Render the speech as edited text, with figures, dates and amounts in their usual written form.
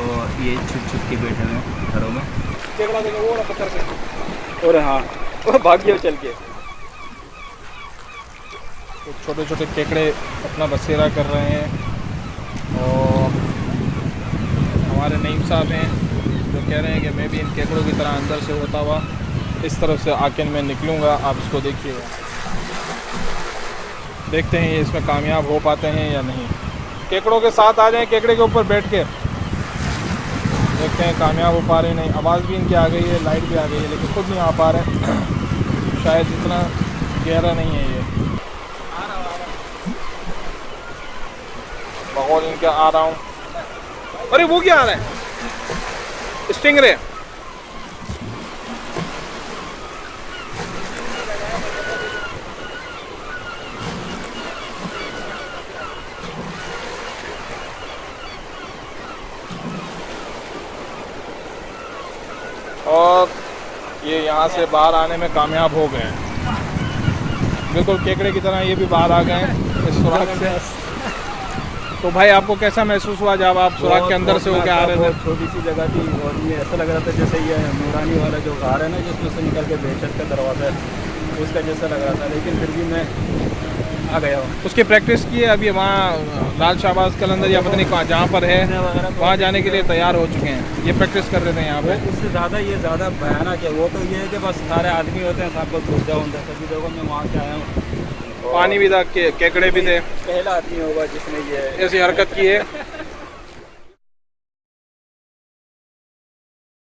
और ये छुप छुप के बैठे हुए हैं घरों में। केकड़ा देखो वो वाला पत्थर पे, और हाँ वो भाग गया चल के। तो छोटे छोटे केकड़े अपना बसेरा कर रहे हैं और हमारे नईम साहब हैं जो कह रहे हैं कि मैं भी इन केकड़ों की तरह अंदर से होता हुआ इस तरफ से आके मैं निकलूँगा। आप इसको देखिएगा, देखते हैं ये इसमें कामयाब हो पाते हैं या नहीं। केकड़ों के साथ आ जाएं, केकड़े के ऊपर बैठ के देखते हैं कामयाब हो पा रहे नहीं। आवाज़ भी इनकी आ गई है, लाइट भी आ गई है, लेकिन खुद नहीं आ पा रहे शायद इतना गहरा नहीं है ये। बगौल इनके आ रहा हूँ। अरे वो क्या आ रहा है, स्टिंगरे। और ये यहाँ से बाहर आने में कामयाब हो गए हैं, बिल्कुल केकड़े की तरह ये भी बाहर आ गए हैं इस सुराख से। तो भाई आपको कैसा महसूस हुआ जब आप सुराख के अंदर से होकर आ रहे थे? छोटी सी जगह थी और ये ऐसा लग रहा था जैसे ये नूरानी वाला जो घर है ना जिसमें से निकल के बेहतर का दरवाज़ा है उसका जैसा लग रहा था, लेकिन फिर भी मैं आ गया हूँ। उसकी प्रैक्टिस की है अभी वहाँ लाल शाहबाज कलंदर या पता नहीं कहाँ जहाँ पर है वहाँ जाने के लिए तैयार हो चुके हैं। ये प्रैक्टिस कर रहे थे यहाँ पे। उससे ज़्यादा ये ज़्यादा भयानक है। वो तो ये है कि बस सारे आदमी होते हैं, सबको घुस जाओ अंदर। तभी देखो मैं वहाँ से आया हूँ, पानी भी था, केकड़े भी थे। पहला आदमी होगा जिसने ये ऐसी हरकत की है।